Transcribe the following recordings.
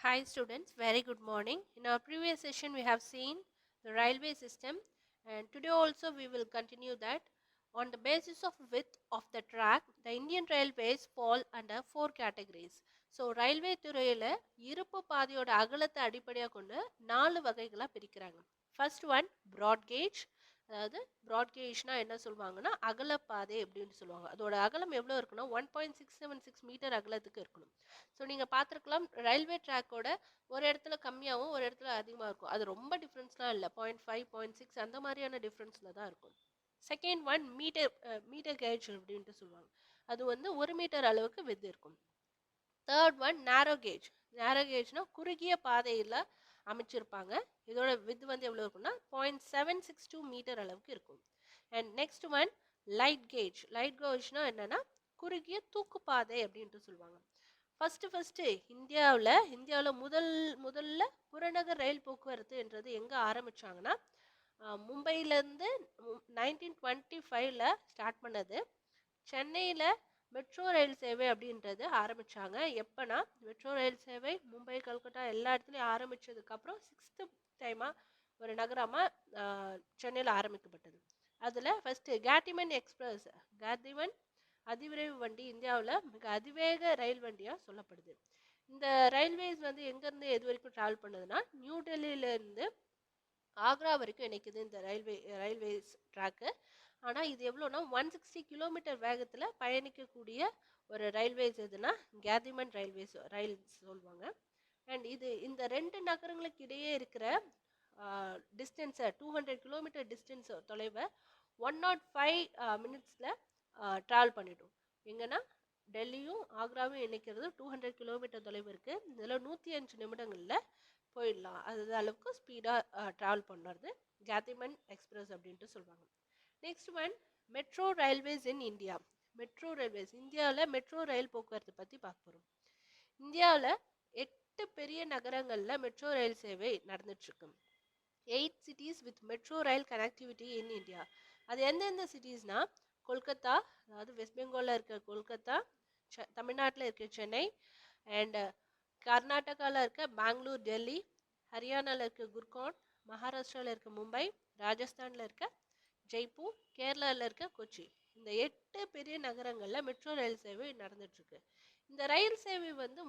Hi students, very good morning. In our previous session we have seen the railway system and today also we will continue that. On the basis of width of the track, the Indian railways fall under four categories. So railway துறையில் இருப்பு பாதையோட அகலத்தை அடிப்படையாக கொண்டு 4 வகைகளாக பிரிக்கிறாங்க. First one broad gauge, அதாவது broad கேஜ்னா என்ன சொல்லுவாங்கன்னா அகலப்பாதை அப்படின்னு சொல்லுவாங்க. அதோட அகலம் எவ்வளோ இருக்குன்னா 1.676 மீட்டர் அகலத்துக்கு இருக்கணும். ஸோ நீங்கள் பார்த்துருக்கலாம் ரயில்வே ட்ராக்கோட ஒரு இடத்துல கம்மியாகவும் ஒரு இடத்துல அதிகமாக இருக்கும். அது ரொம்ப டிஃப்ரென்ஸ்லாம் இல்லை, 0.5 0.6 அந்த மாதிரியான டிஃப்ரென்ஸில் தான் இருக்கும். செகண்ட் ஒன் மீட்டர் கேஜ் அப்படின்ட்டு சொல்லுவாங்க. அது வந்து 1 மீட்டர் அளவுக்கு வித்து இருக்கும். தேர்ட் ஒன் நேரோ கேஜ். நேரோ கேஜ்னா குறுகிய பாதையில் அமைச்சிருப்பாங்க. இதோட வித் வந்து எவ்வளோ இருக்குன்னா 0.762 மீட்டர் அளவுக்கு இருக்கும். And next one light gauge. Light கேஜ்னா என்னன்னா குறுகிய தூக்குப்பாதை அப்படின்ட்டு சொல்லுவாங்க. ஃபஸ்ட்டு இந்தியாவில் முதல்ல புறநகர் ரயில் போக்குவரத்துன்றது எங்கே ஆரம்பித்தாங்கன்னா மும்பையிலேருந்து 1925 ஸ்டார்ட் பண்ணது. சென்னையில் மெட்ரோ ரயில் சேவை அப்படின்றது ஆரம்பித்தாங்க. எப்போனா மெட்ரோ ரயில் சேவை மும்பை கல்கட்டா எல்லா இடத்துலையும் ஆரம்பித்ததுக்கப்புறம் 6th டைமாக ஒரு நகரமாக சென்னையில் ஆரம்பிக்கப்பட்டது. அதில் ஃபஸ்ட்டு கேட்டிமன் எக்ஸ்பிரஸ், கேத்திமன் அதிவிரைவு வண்டி இந்தியாவில் மிக அதிவேக ரயில் வண்டியாக சொல்லப்படுது. இந்த ரயில்வேஸ் வந்து எங்கேருந்து எது வரைக்கும் ட்ராவல் பண்ணுதுன்னா நியூ டெல்லியிலேருந்து ஆக்ரா வரைக்கும் இணைக்குது இந்த ரயில்வேஸ் ட்ராக்கு. ஆனால் இது எவ்வளோனா 160 கிலோமீட்டர் வேகத்தில் பயணிக்கக்கூடிய ஒரு ரயில்வேஸ் எதுனா கேதிமன் ரயில் சொல்லுவாங்க. அண்ட் இந்த ரெண்டு நகரங்களுக்கு இடையே இருக்கிற டிஸ்டன்ஸை 200 கிலோமீட்டர் டிஸ்டன்ஸ் தொலைவை 105 மினிட்ஸில் ட்ராவல் பண்ணிட்டோம். எங்கன்னா டெல்லியும் ஆக்ராவும் இணைக்கிறது 200 கிலோமீட்டர் தொலைவு இருக்குது. இதில் 105 நிமிடங்களில் போயிடலாம். அது அளவுக்கு ஸ்பீடாக ட்ராவல் பண்ணுறது கேத்திமன் எக்ஸ்பிரஸ் அப்படின்ட்டு சொல்லுவாங்க. Next one metro railways in India. Metro railways இந்தியாவில் மெட்ரோ ரயில் போக்குவரத்து பற்றி பார்க்க போகிறோம். இந்தியாவில் 8 பெரிய நகரங்களில் மெட்ரோ ரயில் சேவை நடந்துட்டுருக்கு. 8 cities with metro rail connectivity in India. அது எந்தெந்த சிட்டிஸ்னா கொல்கத்தா, அதாவது வெஸ்ட் பெங்காலில் இருக்க கொல்கத்தா, தமிழ்நாட்டில் இருக்க சென்னை, அண்ட் கர்நாடகாவில் இருக்க பெங்களூர், டெல்லி, ஹரியானாவில் இருக்க குர்கான், மகாராஷ்டிராவில் இருக்க மும்பை, ராஜஸ்தானில் இருக்க ஜெய்ப்பூர், கேரளாவில் இருக்க கொச்சி. இந்த 8 பெரிய நகரங்களில் மெட்ரோ ரயில் சேவை நடந்துட்டுருக்கு. இந்த ரயில் சேவை வந்து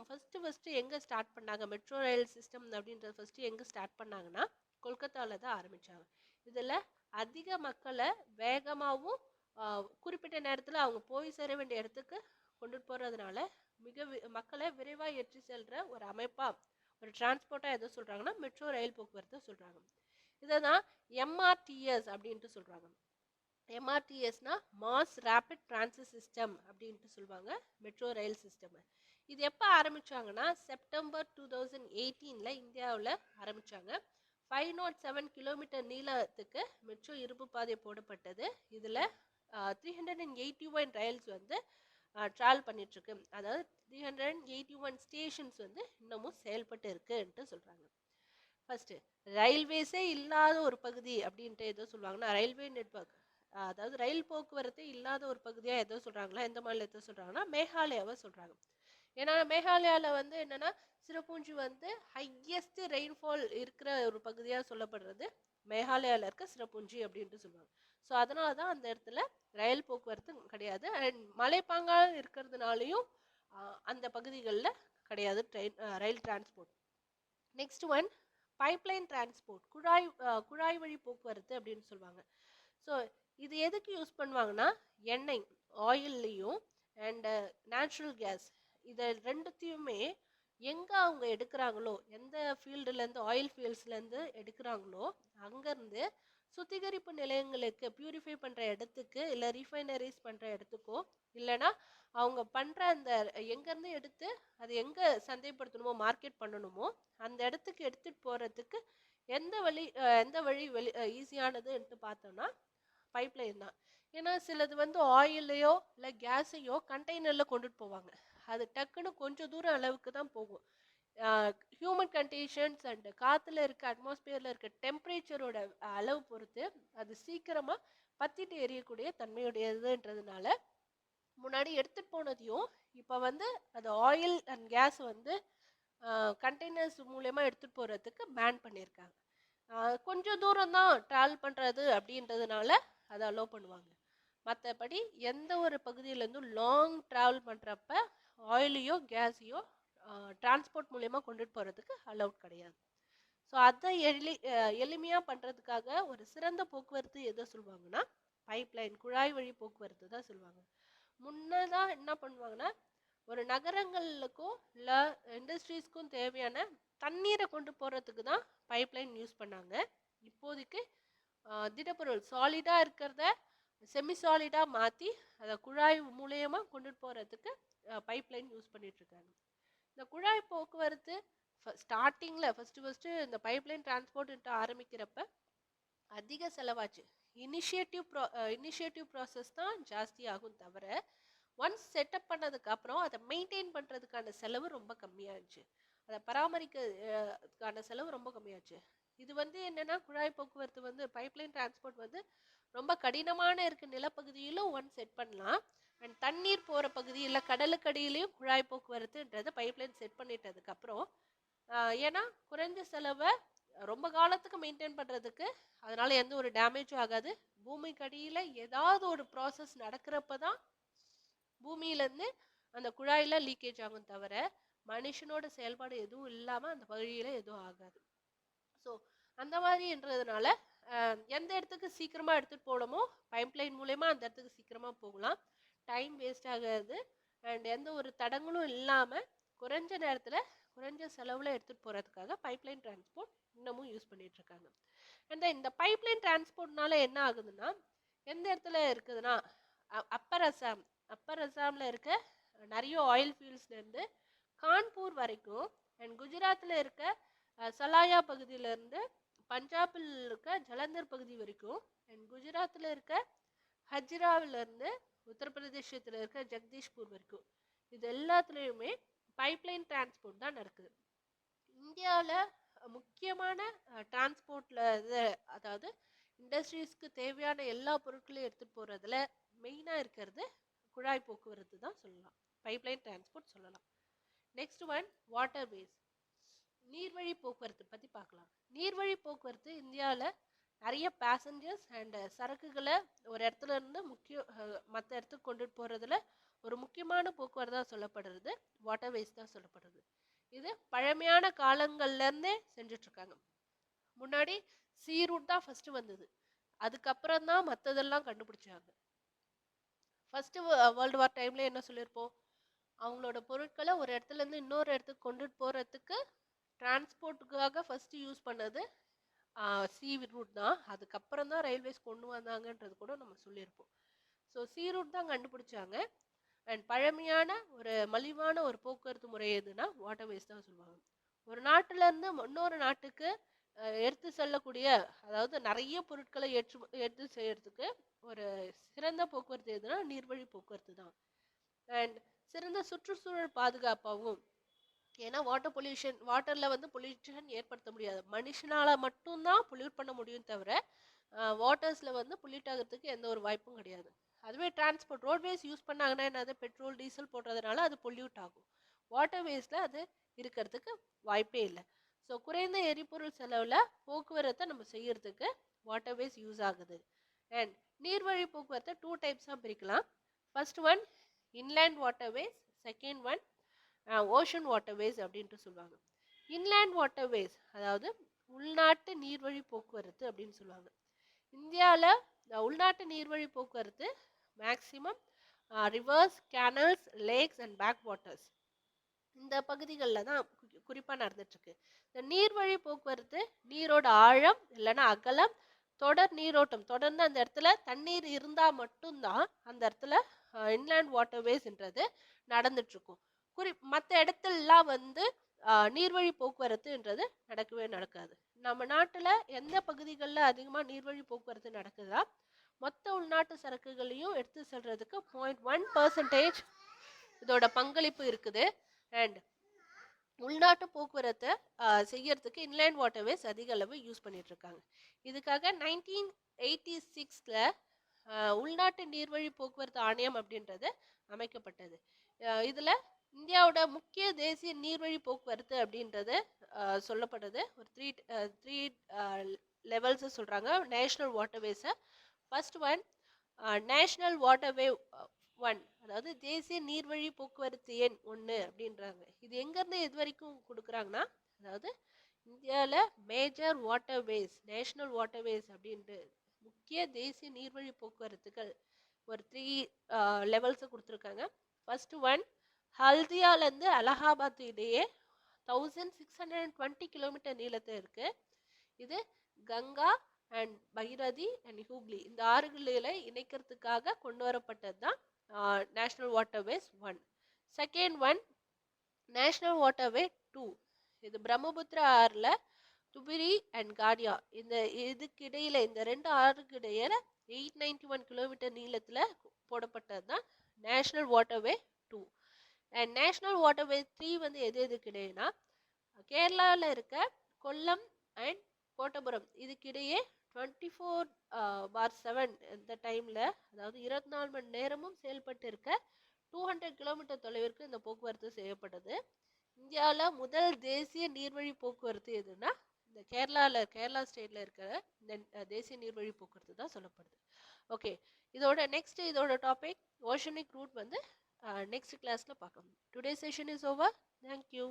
ஃபஸ்ட்டு எங்கே ஸ்டார்ட் பண்ணாங்க, மெட்ரோ ரயில் சிஸ்டம் அப்படின்றது ஃபஸ்ட்டு எங்கே ஸ்டார்ட் பண்ணாங்கன்னா கொல்கத்தாவில் தான் ஆரம்பித்தாங்க. இதில் அதிக மக்களை வேகமாகவும் குறிப்பிட்ட நேரத்தில் அவங்க போய் சேர வேண்டிய இடத்துக்கு கொண்டுட்டு போகிறதுனால மக்களை விரைவாக ஏற்றி செல்கிற ஒரு அமைப்பாக, ஒரு டிரான்ஸ்போர்ட்டாக எதை சொல்கிறாங்கன்னா மெட்ரோ ரயில் போக்குவரத்தை சொல்கிறாங்க. இதை தான் எம்ஆர்டிஎஸ் அப்படின்ட்டு சொல்கிறாங்க. எம்ஆர்டிஎஸ்னா மாஸ் ரேபிட் டிரான்சிட் சிஸ்டம் அப்படின்ட்டு சொல்லுவாங்க மெட்ரோ ரயில் சிஸ்டம். இது எப்போ ஆரம்பித்தாங்கன்னா செப்டம்பர் 2018 இந்தியாவில் ஆரம்பித்தாங்க. 507 கிலோமீட்டர் நீளத்துக்கு மெட்ரோ இருப்பு பாதை போடப்பட்டது. இதில் 381 ரயில்ஸ் வந்து ட்ராவல் பண்ணிட்டுருக்கு. அதாவது 381 ஸ்டேஷன்ஸ் வந்து இன்னமும் செயல்பட்டு இருக்குன்ட்டு சொல்கிறாங்க. ஃபஸ்ட்டு ரயில்வேஸே இல்லாத ஒரு பகுதி அப்படின்ட்டு எதோ சொல்லுவாங்கன்னா ரயில்வே நெட்வொர்க், அதாவது ரயில் போக்குவரத்து இல்லாத ஒரு பகுதியாக எதோ சொல்கிறாங்களா, எந்த மாநிலத்தை சொல்கிறாங்கன்னா மேகாலயாவை சொல்கிறாங்க. ஏன்னா மேகாலயாவில் வந்து என்னென்னா சிரபுஞ்சி வந்து ஹையஸ்ட் ரெயின்ஃபால் இருக்கிற ஒரு பகுதியாக சொல்லப்படுறது மேகாலயாவில் இருக்க சிரபுஞ்சி அப்படின்ட்டு சொல்லுவாங்க. ஸோ அதனால தான் அந்த இடத்துல ரயில் போக்குவரத்து கிடையாது. அண்ட் மலைப்பாங்காக இருக்கிறதுனாலையும் அந்த பகுதிகளில் கிடையாது rail transport. Next one pipeline transport, குழாய் வழி போக்குவரத்து அப்படின்னு சொல்லுவாங்க. ஸோ இது எதுக்கு யூஸ் பண்ணுவாங்கன்னா எண்ணெய், ஆயில்லையும் அண்ட் நேச்சுரல் கேஸ், இதை ரெண்டுத்தையுமே எங்கே அவங்க எடுக்கிறாங்களோ, எந்த ஃபீல்டுலேருந்து ஆயில் ஃபீல்ட்ஸ்லேருந்து எடுக்கிறாங்களோ அங்கேருந்து சுத்திகரிப்பு நிலையங்களுக்கு பியூரிஃபை பண்ணுற இடத்துக்கு, இல்லை ரீஃபைனரிஸ் பண்ணுற இடத்துக்கோ, இல்லைனா அவங்க பண்ணுற அந்த எங்கேருந்து எடுத்து அது எங்கே சந்தைப்படுத்தணுமோ மார்க்கெட் பண்ணணுமோ அந்த இடத்துக்கு எடுத்துகிட்டு போகிறதுக்கு எந்த வழி ஈஸியானதுன்ட்டு பார்த்தோம்னா பைப்லைன் தான். ஏன்னா சிலது வந்து ஆயிலையோ இல்லை கேஸையோ கண்டெய்னரில் கொண்டுட்டு போவாங்க. அது டக்குன்னு கொஞ்சம் தூரம் அளவுக்கு தான் போகும். ஹியூமன் கண்டிஷன்ஸ் அண்ட் காற்றுல இருக்க அட்மாஸ்பியரில் இருக்க டெம்பரேச்சரோட அளவு பொறுத்து அது சீக்கிரமாக பற்றிட்டு எரியக்கூடிய தன்மையுடையதுன்றதுனால முன்னாடி எடுத்துகிட்டு போனதையும் இப்போ வந்து அது ஆயில் அண்ட் கேஸ் வந்து கண்டெய்னர்ஸில் போகிறதுக்கு பேன் பண்ணியிருக்காங்க. கொஞ்சம் தூரம் தான் ட்ராவல் பண்ணுறது அப்படின்றதுனால அதை அலோவ் பண்ணுவாங்க. மற்றபடி எந்த ஒரு பகுதியிலேருந்தும் லாங் ட்ராவல் பண்ணுறப்ப ஆயிலையோ கேஸையோ டிரான்ஸ்போர்ட் மூலயமா கொண்டுட்டு போகிறதுக்கு அலௌட் கிடையாது. ஸோ அதை எளிமையாக பண்ணுறதுக்காக ஒரு சிறந்த போக்குவரத்து எதை சொல்லுவாங்கன்னா பைப்லைன், குழாய் வழி போக்குவரத்து தான் சொல்லுவாங்க. முன்னதான் என்ன பண்ணுவாங்கன்னா ஒரு நகரங்களுக்கும் இல்லை இண்டஸ்ட்ரீஸ்க்கும் தேவையான தண்ணீரை கொண்டு போகிறதுக்கு தான் பைப்லைன் யூஸ் பண்ணாங்க. இப்போதைக்கு திடப்பொருள் சாலிடாக இருக்கிறத செமி சாலிடாக மாற்றி அதை குழாய் மூலயமா கொண்டுட்டு போகிறதுக்கு பைப்லைன் யூஸ் பண்ணிகிட்ருக்காங்க. இந்த குழாய் போக்குவரத்து ஸ்டார்டிங்கில் ஃபஸ்ட்டு இந்த பைப்லைன் டிரான்ஸ்போர்ட் ஆரம்பிக்கிறப்ப அதிக செலவாச்சு. இனிஷியேட்டிவ் ப்ராசஸ் தான் ஜாஸ்தி ஆகும் தவிர ஒன்ஸ் செட்டப் பண்ணதுக்கப்புறம் அதை மெயின்டைன் பண்ணுறதுக்கான செலவு ரொம்ப கம்மியாகிடுச்சு. அதை பராமரிக்கிறதுக்கான செலவு ரொம்ப கம்மியாச்சு. இது என்னென்னா குழாய் போக்குவரத்து பைப்லைன் டிரான்ஸ்போர்ட் ரொம்ப கடினமான நிலப்பகுதியிலும் செட் பண்ணலாம். அண்ட் தண்ணீர் போகிற பகுதியில் கடலுக்கடியிலையும் குழாய் போக்குவரத்துன்றது பைப்லைன் செட் பண்ணிட்டதுக்கப்புறம் ஏன்னா குறைஞ்ச செலவை ரொம்ப காலத்துக்கு மெயின்டைன் பண்ணுறதுக்கு, அதனால் எந்த ஒரு டேமேஜும் ஆகாது. பூமிக்கு அடியில் ஏதாவது ஒரு ப்ராசஸ் நடக்கிறப்ப தான் பூமியிலேருந்து அந்த குழாயில் லீக்கேஜ் ஆகும் தவிர மனுஷனோட செயல்பாடு எதுவும் இல்லாமல் அந்த பகுதியில் எதுவும் ஆகாது. ஸோ அந்த மாதிரின்றதுனால எந்த இடத்துக்கு சீக்கிரமாக எடுத்துகிட்டு போகணுமோ பைப்லைன் மூலயமா அந்த இடத்துக்கு சீக்கிரமாக போகலாம். டைம் வேஸ்ட் ஆகாது. அண்ட் எந்த ஒரு தடங்களும் இல்லாமல் குறைஞ்ச நேரத்தில் குறைஞ்ச செலவில் எடுத்துகிட்டு போகிறதுக்காக பைப்லைன் டிரான்ஸ்போர்ட் இன்னமும் யூஸ் பண்ணிகிட்ருக்காங்க. அண்ட் இந்த பைப்லைன் டிரான்ஸ்போர்ட்னால என்ன ஆகுதுன்னா எந்த இடத்துல இருக்குதுன்னா அப்பர் அசாமில் இருக்க நிறைய ஆயில் ஃபீல்ட்ஸ்லேருந்து கான்பூர் வரைக்கும் அண்ட் குஜராத்தில் இருக்க சலாயா பகுதியிலேருந்து பஞ்சாபில் இருக்க ஜலந்தர் பகுதி வரைக்கும் அண்ட் குஜராத்தில் இருக்க ஹஜ்ராவிலேருந்து உத்தரப்பிரதேசத்தில் இருக்க ஜெகதீஷ்பூர் வரைக்கும் இது எல்லாத்துலேயுமே பைப்லைன் டிரான்ஸ்போர்ட் தான் நடக்குது. இந்தியாவில் முக்கியமான டிரான்ஸ்போர்ட்டில் அதாவது இண்டஸ்ட்ரீஸ்க்கு தேவையான எல்லா பொருட்களையும் எடுத்துகிட்டு போகிறதுல மெயினாக இருக்கிறது குழாய் போக்குவரத்து தான் சொல்லலாம், பைப்லைன் டிரான்ஸ்போர்ட் சொல்லலாம். நெக்ஸ்ட் ஒன் வாட்டர்வேஸ், நீர்வழி போக்குவரத்து பற்றி பார்க்கலாம். நீர்வழி போக்குவரத்து இந்தியாவில் நிறைய பேசஞ்சர்ஸ் அண்ட் சரக்குகளை ஒரு இடத்துல இருந்து மற்ற இடத்துக்கு கொண்டுட்டு போகிறதுல ஒரு முக்கியமான போக்குவரத்தாக சொல்லப்படுறது வாட்டர்வேஸ் தான் சொல்லப்படுறது. இது பழமையான காலங்கள்லேருந்தே செஞ்சிட்ருக்காங்க. முன்னாடி சீ ரூட் தான் ஃபஸ்ட்டு வந்தது, அதுக்கப்புறம் தான் மற்றதெல்லாம் கண்டுபிடிச்சாங்க. ஃபஸ்ட்டு வேர்ல்டு வார் டைமில் என்ன சொல்லியிருப்போம், அவங்களோட பொருட்களை ஒரு இடத்துலேருந்து இன்னொரு இடத்துக்கு கொண்டுட்டு போகிறதுக்கு டிரான்ஸ்போர்ட்டுக்காக ஃபஸ்ட்டு யூஸ் பண்ணது சீ ரூட் தான். அதுக்கப்புறம் தான் ரயில்வேஸ் கொண்டு வந்தாங்கன்றது கூட நம்ம சொல்லியிருப்போம். ஸோ சீ ரூட் தான் கண்டுபிடிச்சாங்க. அண்ட் பழமையான ஒரு மலிவான ஒரு போக்குவரத்து முறை எதுனா வாட்டர்வேஸ் தான் சொல்லுவாங்க. ஒரு நாட்டிலேருந்து இன்னொரு நாட்டுக்கு எடுத்து செல்லக்கூடிய, அதாவது நிறைய பொருட்களை எடுத்து செய்யறதுக்கு ஒரு சிறந்த போக்குவரத்து எதுனா நீர்வழி போக்குவரத்து தான். அண்ட் சிறந்த சுற்றுச்சூழல் பாதுகாப்பாகவும், ஏன்னா வாட்டரில் பொல்யூஷன் ஏற்படுத்த முடியாது, மனுஷனால் மட்டும்தான் பொல்யூட் பண்ண முடியும் தவிர வாட்டர்ஸில் பொல்யூட் ஆகிறதுக்கு எந்த ஒரு வாய்ப்பும் கிடையாது. அதுவே டிரான்ஸ்போர்ட் ரோட்வேஸ் யூஸ் பண்ணாங்கன்னா என்னது, பெட்ரோல் டீசல் போடுறதுனால அது பொல்யூட் ஆகும். வாட்டர்வேஸில் அது இருக்கிறதுக்கு வாய்ப்பே இல்லை. ஸோ குறைந்த எரிபொருள் செலவில் போக்குவரத்தை நம்ம செய்யறதுக்கு வாட்டர்வேஸ் யூஸ் ஆகுது. அண்ட் நீர்வழி போக்குவரத்தை 2 டைப்ஸாக பிரிக்கலாம். First one inland waterways, second one ocean waterways அப்படின்ட்டு சொல்லுவாங்க. இன்லேண்ட் வாட்டர்வேஸ் அதாவது உள்நாட்டு நீர்வழி போக்குவரத்து அப்படின்னு சொல்லுவாங்க. இந்தியாவில் உள்நாட்டு நீர்வழி போக்குவரத்து maximum rivers, canals, lakes and back waters இந்த பகுதிகளில் தான் குறிப்பாக நடந்துட்டுருக்கு. இந்த நீர்வழி போக்குவரத்து நீரோட ஆழம் இல்லைன்னா அகலம், தொடர் நீரோட்டம், தொடர்ந்து அந்த இடத்துல தண்ணீர் இருந்தால் மட்டும்தான் அந்த இடத்துல இன்லேண்ட் வாட்டர்வேஸ்ன்றது நடந்துட்டுருக்கும். மற்ற இடத்துலலாம் நீர்வழி போக்குவரத்துன்றது நடக்காது. நம்ம நாட்டில் எந்த பகுதிகளில் அதிகமாக நீர்வழி போக்குவரத்து நடக்குதா மொத்த உள்நாட்டு சரக்குகளையும் எடுத்து செல்றதுக்கு 0.1% இதோட பங்களிப்பு இருக்குது. அண்ட் உள்நாட்டு போக்குவரத்தை செய்யறதுக்கு இன்லேண்ட் வாட்டர்வேஸ் அதிக அளவு யூஸ் பண்ணிட்டு இருக்காங்க. இதுக்காக 1986ல் உள்நாட்டு நீர்வழி போக்குவரத்து ஆணையம் அப்படின்றது அமைக்கப்பட்டது. இதில் இந்தியாவோட முக்கிய தேசிய நீர்வழி போக்குவரத்து அப்படின்றது சொல்லப்படுது. ஒரு த்ரீ லெவல்ஸை சொல்கிறாங்க நேஷ்னல் வாட்டர்வேஸை. First one national waterway one, அதாவது தேசிய நீர்வழி போக்குவரத்து எண் 1 அப்படின்றாங்க. இது எங்கேருந்து எது வரைக்கும் கொடுக்குறாங்கன்னா, அதாவது இந்தியாவில் மேஜர் வாட்டர்வேஸ், நேஷ்னல் வாட்டர்வேஸ் அப்படின்ட்டு முக்கிய தேசிய நீர்வழி போக்குவரத்துகள் ஒரு த்ரீ லெவல்ஸை கொடுத்துருக்காங்க. ஃபர்ஸ்ட் ஒன் ஹல்தியாலேருந்து அலகாபாத் இடையே 1620 கிலோமீட்டர் நீளத்தில் இருக்கு. இது கங்கா அண்ட் பைரதி அண்ட் ஹூக்ளி இந்த ஆறுகளை இணைக்கிறதுக்காக கொண்டு வரப்பட்டது தான் national waterways 1. Second one national waterway 2. இது பிரம்மபுத்திரா ஆறில் துபிரி அண்ட் காடியா இந்த இதுக்கிடையில், இந்த ரெண்டு ஆறுக்கு இடையில 891 கிலோமீட்டர் நீளத்தில் போடப்பட்டது தான் national waterway 2. And national waterway 3 வந்து எது எதுக்கு இடையேனா கேரளாவில் இருக்க கொல்லம் அண்ட் கோட்டபுரம் இதுக்கிடையே 24/7 இந்த டைமில், அதாவது 24 மணி நேரமும் செயல்பட்டு இருக்க 200 கிலோமீட்டர் தொலைவிற்கு இந்த போக்குவரத்து செய்யப்பட்டது. இந்தியாவில் முதல் தேசிய நீர்வழி போக்குவரத்து எதுனா இந்த கேரளா ஸ்டேட்டில் இருக்கிற இந்த தேசிய நீர்வழி போக்குவரத்து தான் சொல்லப்படுது. ஓகே, இதோட டாபிக் ஓஷனிக் ரூட் வந்து நெக்ஸ்ட் கிளாஸில் பார்க்கலாம். Today session is over. Thank you.